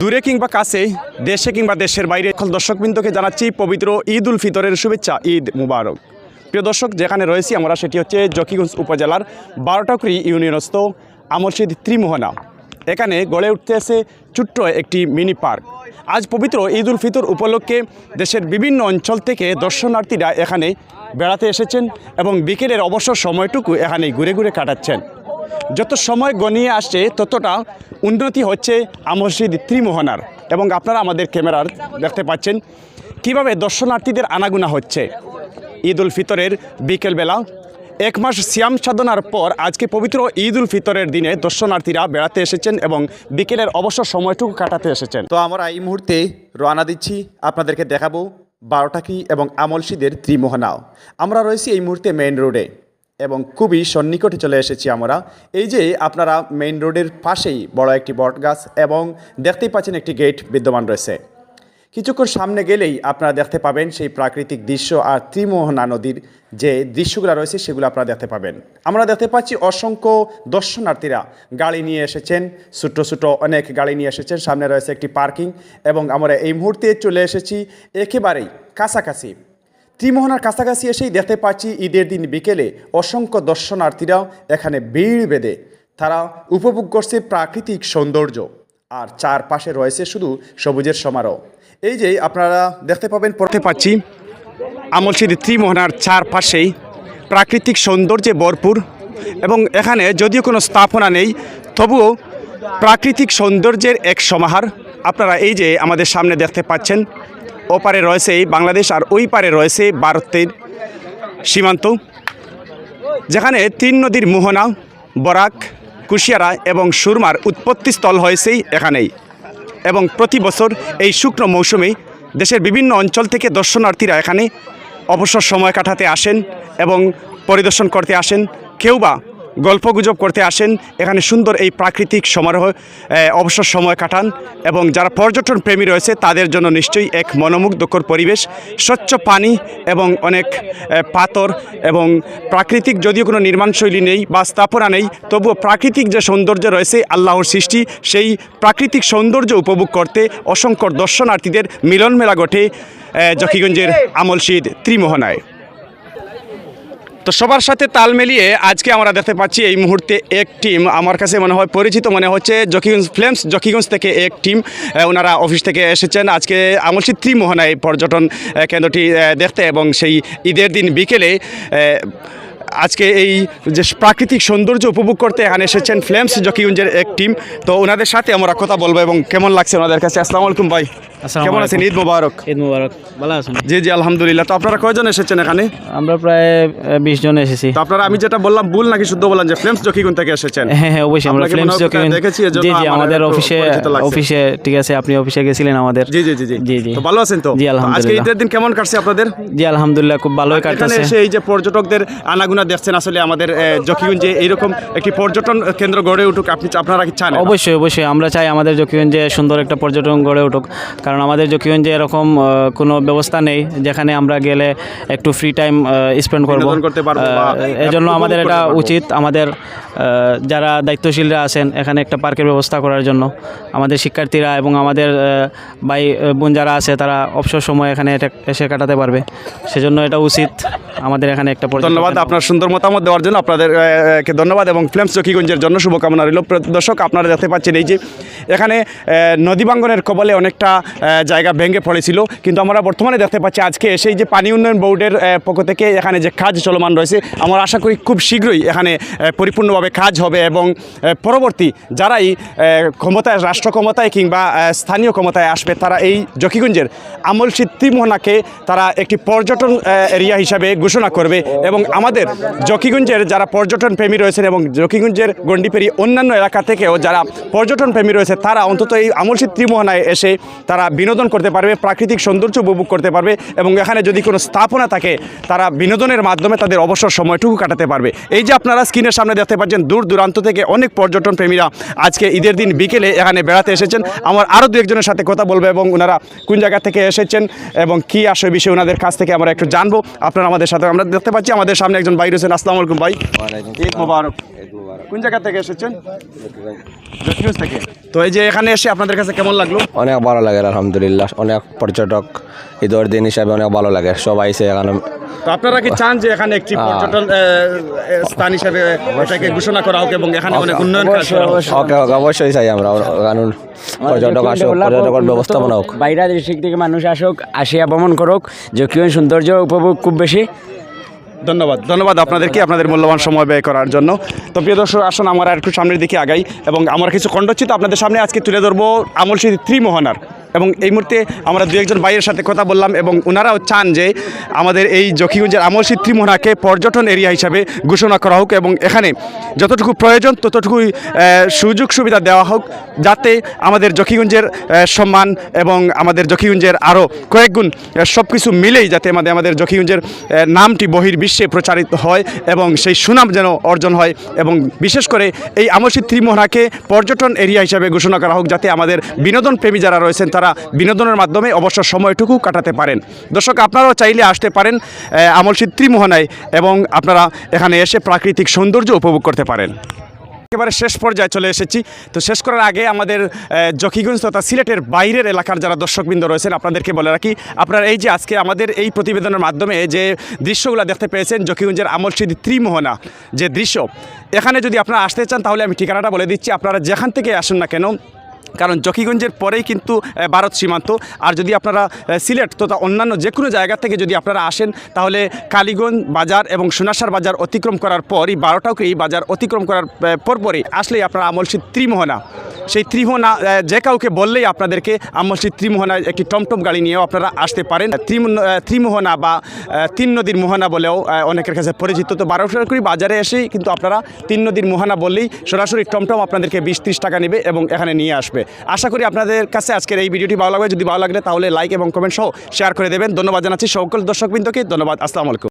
দূরে কিংবা কাছে, দেশে কিংবা দেশের বাইরে সকল দর্শকবৃন্দকে জানাচ্ছি পবিত্র ঈদ উল ফিতরের শুভেচ্ছা। ঈদ মুবারক। প্রিয় দর্শক, যেখানে রয়েছি আমরা সেটি হচ্ছে জকিগঞ্জ উপজেলার বারোটাকুড়ি ইউনিয়নস্থ আমলশিদ ত্রিমোহনা। এখানে গড়ে উঠতেছে ছোট্ট একটি মিনি পার্ক। আজ পবিত্র ঈদ উল ফিতর উপলক্ষে দেশের বিভিন্ন অঞ্চল থেকে দর্শনার্থীরা এখানে বেড়াতে এসেছেন এবং বিকেলের অবসর সময়টুকু এখানে ঘুরে ঘুরে কাটাচ্ছেন। যত সময় গনিয়ে আসছে ততটা উন্নতি হচ্ছে আমলশিদ ত্রিমোহনার। এবং আপনারা আমাদের ক্যামেরার দেখতে পাচ্ছেন কিভাবে দর্শনার্থীদের আনাগোনা হচ্ছে। ঈদ উল ফিতরের বিকেলবেলা এক মাস সিয়াম সাধনার পর আজকে পবিত্র ঈদ উল ফিতরের দিনে দর্শনার্থীরা বেড়াতে এসেছেন এবং বিকেলের অবসর সময়টুকু কাটাতে এসেছেন। তো আমরা এই মুহূর্তে রওনা দিচ্ছি, আপনাদেরকে দেখাবো বারোটাকি এবং আমলশিদের ত্রিমোহনাও। আমরা রয়েছি এই মুহূর্তে মেইন রোডে এবং খুবই সন্নিকটে চলে এসেছি আমরা। এই যে আপনারা মেইন রোডের পাশেই বড় একটি বট গাছ এবং দেখতেই পাচ্ছেন একটি গেট বিদ্যমান রয়েছে। কিছুক্ষণ সামনে গেলেই আপনারা দেখতে পাবেন সেই প্রাকৃতিক দৃশ্য আর ত্রিমোহনা নদীর যে দৃশ্যগুলো রয়েছে সেগুলো আপনারা দেখতে পাবেন। আমরা দেখতে পাচ্ছি অসংখ্য দর্শনার্থীরা গাড়ি নিয়ে এসেছেন, ছোটো ছোটো অনেক গাড়ি নিয়ে এসেছেন। সামনে রয়েছে একটি পার্কিং এবং আমরা এই মুহূর্তে চলে এসেছি একেবারেই কাছাকাছি। ত্রিমোহনার কাছাকাছি এসেই দেখতে পাচ্ছি ঈদের দিন বিকেলে অসংখ্য দর্শনার্থীরাও এখানে ভিড় বেঁধে তারা উপভোগ করছে প্রাকৃতিক সৌন্দর্য আর চারপাশে রয়েছে শুধু সবুজের সমারোহ। এই যে আপনারা দেখতে পাচ্ছি আমলশিদ ত্রিমোহনার চারপাশেই প্রাকৃতিক সৌন্দর্যে ভরপুর এবং এখানে যদিও কোনো স্থাপনা নেই তবুও প্রাকৃতিক সৌন্দর্যের এক সমাহার। আপনারা এই যে আমাদের সামনে দেখতে পাচ্ছেন, ওপারে রয়েছে বাংলাদেশ আর ওই পারে রয়েছে ভারতের সীমান্ত, যেখানে তিন নদীর মোহনা, বরাক, কুশিয়ারা এবং সুরমার উৎপত্তিস্থল হয়েছেই এখানেই। এবং প্রতি বছর এই শুকনো মৌসুমে দেশের বিভিন্ন অঞ্চল থেকে দর্শনার্থীরা এখানে অবসর সময় কাটাতে আসেন এবং পরিদর্শন করতে আসেন, কেউ বা গল্পগুজব করতে আসেন। এখানে সুন্দর এই প্রাকৃতিক সমারোহ অবসর সময় কাটান এবং যারা পর্যটন প্রেমী রয়েছে তাদের জন্য নিশ্চয়ই এক মনোমুগ্ধকর পরিবেশ। স্বচ্ছ পানি এবং অনেক পাথর এবং প্রাকৃতিক যদিও কোনো নির্মাণশৈলী নেই বা স্থাপনা নেই তবুও প্রাকৃতিক যে সৌন্দর্য রয়েছে আল্লাহর সৃষ্টি, সেই প্রাকৃতিক সৌন্দর্য উপভোগ করতে অসংখ্য দর্শনার্থীদের মিলন মেলা ঘটে জকিগঞ্জের আমলশিদ ত্রিমোহনায়। তো সবার সাথে তাল মিলিয়ে আজকে আমরা দেখতে পাচ্ছি এই মুহূর্তে এক টিম আমার কাছে মনে হয় পরিচিত মনে হচ্ছে, জকিগঞ্জ ফ্লেমস জকিগঞ্জ থেকে এক টিম ওনারা অফিস থেকে এসেছেন আজকে আমলশিদ ত্রিমোহনায় পর্যটন কেন্দ্রটি দেখতে এবং সেই ঈদের দিন বিকেলে আজকে এই যে প্রাকৃতিক সৌন্দর্য উপভোগ করতে এখানে এসেছেন ফ্লেমস জকিগঞ্জের এক টিম। তো ওনাদের সাথে আমরা কথা বলবো এবং কেমন লাগছে ওনাদের কাছে। আসসালামু আলাইকুম ভাই, কেমন আছেন? ঈদ মুবারক। ঈদ মুবারক। ভালো আছেন? জি জি আলহামদুলিল্লাহ। তো আপনারা কয়জন এসেছেন এখানে? আমরা প্রায় 20 জন এসেছি। তো আপনারা আমি যেটা বললাম ভুল নাকি শুদ্ধ বললাম যে ফ্লেমস জকিগঞ্জ থেকে এসেছেন? হ্যাঁ হ্যাঁ অবশ্যই আমরা ফ্লেমস জকিগঞ্জ দেখেছি। জি জি আমাদের অফিসে ঠিক আছে, আপনি অফিসে গেছিলেন আমাদের। জি জি জি জি জি। তো ভালো আছেন তো? জি আলহামদুলিল্লাহ। আজকে ঈদের দিন কেমন কাটছে আপনাদের? জি আলহামদুলিল্লাহ খুব ভালোই কাটছে। এখানে এই যে পর্যটকদের আনাগোনা দেখছেন, আসলে আমাদের জকিগঞ্জে এইরকম একটি পর্যটন কেন্দ্র গড়ে উঠুক আপনারা কি চান? অবশ্যই অবশ্যই আমরা চাই আমাদের জকিগঞ্জে সুন্দর একটা পর্যটন গড়ে উঠুক, কারণ আমাদের জকিগঞ্জে এরকম কোনো ব্যবস্থা নেই যেখানে আমরা গেলে একটু ফ্রি টাইম স্পেন্ড করব। এজন্য আমাদের এটা উচিত, আমাদের যারা দায়িত্বশীলরা আছেন এখানে একটা পার্কের ব্যবস্থা করার জন্য। আমাদের শিক্ষার্থীরা এবং আমাদের ভাই বোন যারা আছে তারা অবসর সময় এখানে এসে কাটাতে পারবে, সেজন্য এটা উচিত আমাদের এখানে একটা। ধন্যবাদ আপনার সুন্দর মতামত দেওয়ার জন্য, আপনাদেরকে ধন্যবাদ এবং ফ্লেমস জকিগঞ্জের জন্য শুভকামনা রইল। দর্শক আপনারা দেখতে পাচ্ছেন এই যে এখানে নদী ভাঙ্গনের কবলে অনেকটা জায়গা ভেঙে পড়েছিল, কিন্তু আমরা বর্তমানে দেখতে পাচ্ছি আজকে এসে যে পানি উন্নয়ন বোর্ডের পক্ষ থেকে এখানে যে কাজ চলমান রয়েছে, আমরা আশা করি খুব শীঘ্রই এখানে পরিপূর্ণভাবে কাজ হবে এবং পরবর্তী যারাই ক্ষমতায়, রাষ্ট্র ক্ষমতায় কিংবা স্থানীয় ক্ষমতায় আসবে তারা এই জকিগঞ্জের আমলশিদ ত্রিমোহনাকে তারা একটি পর্যটন এরিয়া হিসাবে ঘোষণা করবে এবং আমাদের জকিগঞ্জের যারা পর্যটন প্রেমী রয়েছেন এবং জকিগঞ্জের গন্ডিপেরি অন্যান্য এলাকা থেকেও যারা পর্যটন প্রেমী রয়েছে তারা অন্তত এই আমলশিদ ত্রিমোহনায় এসে তারা বিনোদন করতে পারবে, প্রাকৃতিক সৌন্দর্য উপভোগ করতে পারবে এবং এখানে যদি কোনো স্থাপনা থাকে তারা বিনোদনের মাধ্যমে তাদের অবসর সময়টুকু কাটাতে পারবে। এই যে আপনারা স্ক্রিনের সামনে দেখতে পাচ্ছেন দূর দূরান্ত থেকে অনেক পর্যটন প্রেমীরা আজকে ঈদের দিন বিকেলে এখানে বেড়াতে এসেছেন। আমার আরও দু একজনের সাথে কথা বলবো এবং ওনারা কোন জায়গা থেকে এসেছেন এবং কী আসে বিষয়ে ওনাদের কাছ থেকে আমরা একটু জানবো। আপনারা আমাদের সাথে, আমরা দেখতে পাচ্ছি আমাদের সামনে একজন ভাই রয়েছেন। আসসালামু আলাইকুম ভাই, ঈদ মোবারক। কোন জায়গা থেকে এসেছেন? জকিগঞ্জ থেকে। তো এই যে এখানে এসে আপনাদের কাছে কেমন লাগলো? অনেক ভালো লাগে আলহামদুলিল্লাহ, অনেক পর্যটক ঈদের দিন হিসাবে অনেক ভালো লাগে, সবাই এসে এখানে। তো আপনারা কি চান যে এখানে একটি পর্যটন স্থান হিসেবে এটাকে ঘোষণা করা হোক এবং এখানে অনেক উন্নয়ন কাজ করা হোক? ওকে ওকে, অবশ্যই চাই আমরা কারণ পর্যটক আসুক, পর্যটকের ব্যবস্থাপনা হোক। বাইরের ডিস্ট্রিক্ট থেকে মানুষ আসুক, আসিয়া ভ্রমণ করুক, জকিগঞ্জ সৌন্দর্য উপভোগ খুব বেশি। ধন্যবাদ আপনাদেরকে আপনাদের মূল্যবান সময় ব্যয় করার জন্য। তো প্রিয় দর্শক, আসুন আমরা একটু সামনের দিকে আগাই এবং আমার কিছু খণ্ডচিত্র আপনাদের সামনে আজকে তুলে ধরবো আমলসিদ্ধি ত্রিমোহনার। এবং এই মুহূর্তে আমরা দু একজন ভাইয়ের সাথে কথা বললাম এবং ওনারাও চান যে আমাদের এই জকিগঞ্জের আমলসিদ্ধি ত্রিমোহনাকে পর্যটন এরিয়া হিসাবে ঘোষণা করা হোক এবং এখানে যতটুকু প্রয়োজন ততটুকুই সুযোগ সুবিধা দেওয়া হোক, যাতে আমাদের জকিগঞ্জের সম্মান এবং আমাদের জকিগঞ্জের আরও কয়েকগুণ সব কিছু মিলেই যাতে আমাদের জকিগঞ্জের নামটি বহির্বিশ্বে প্রচারিত হয় এবং সেই সুনাম যেন অর্জন হয় এবং বিশেষ করে এই আমলসিদ্ধি ত্রিমোহনাকে পর্যটন এরিয়া হিসাবে ঘোষণা করা হোক, যাতে আমাদের বিনোদন প্রেমী যারা রয়েছেন তারা বিনোদনের মাধ্যমে অবসর সময়টুকু কাটাতে পারেন। দর্শক, আপনারাও চাইলে আসতে পারেন আমলসিদ্ধি ত্রিমোহনায় এবং আপনারা এখানে এসে প্রাকৃতিক সৌন্দর্য উপভোগ করতে পারেন। একেবারে শেষ পর্যায়ে চলে এসেছি। তো শেষ করার আগে আমাদের জকিগঞ্জ তথা সিলেটের বাইরের এলাকার যারা দর্শকবৃন্দ রয়েছেন আপনাদেরকে বলে রাখি, আপনারা এই যে আজকে আমাদের এই প্রতিবেদনের মাধ্যমে যে দৃশ্যগুলো দেখতে পেয়েছেন জকিগঞ্জের আমলসিদ্ধি ত্রিমোহনা যে দৃশ্য, এখানে যদি আপনারা আসতে চান তাহলে আমি ঠিকানাটা বলে দিচ্ছি। আপনারা যেখান থেকে আসুন না কেন, কারণ জকিগঞ্জের পরেই কিন্তু ভারত সীমান্ত। আর যদি আপনারা সিলেট তথা অন্যান্য যে কোনো জায়গা থেকে যদি আপনারা আসেন তাহলে কালীগঞ্জ বাজার এবং সোনাসার বাজার অতিক্রম করার পরই 12টাকেই বাজার অতিক্রম করার পরপরই আসলেই আপনারা আমলসিদ্ধি ত্রিমোহনা, সেই ত্রিমোহনা যে কাউকে বললেই আপনাদেরকে আমলসিদ্ধি ত্রিমোহনায় একটি টমটম গাড়ি নিয়েও আপনারা আসতে পারেন। ত্রিমোহনা বা তিন নদীর মোহনা বলেও অনেকের কাছে পরিচিত। তো 12টাকুড়ি বাজারে এসেই কিন্তু আপনারা তিন নদীর মোহনা বললেই সরাসরি টমটম আপনাদেরকে 20-30 টাকা নেবে এবং এখানে নিয়ে আসবে। আশা করি আপনাদের কাছে আজকের এই ভিডিওটি ভালো লাগবে। যদি ভালো লাগলে তাহলে লাইক এবং কমেন্ট সহ শেয়ার করে দেবেন। ধন্যবাদ জানাচ্ছি সকল দর্শকবৃন্দকে। ধন্যবাদ। আসসালামু আলাইকুম।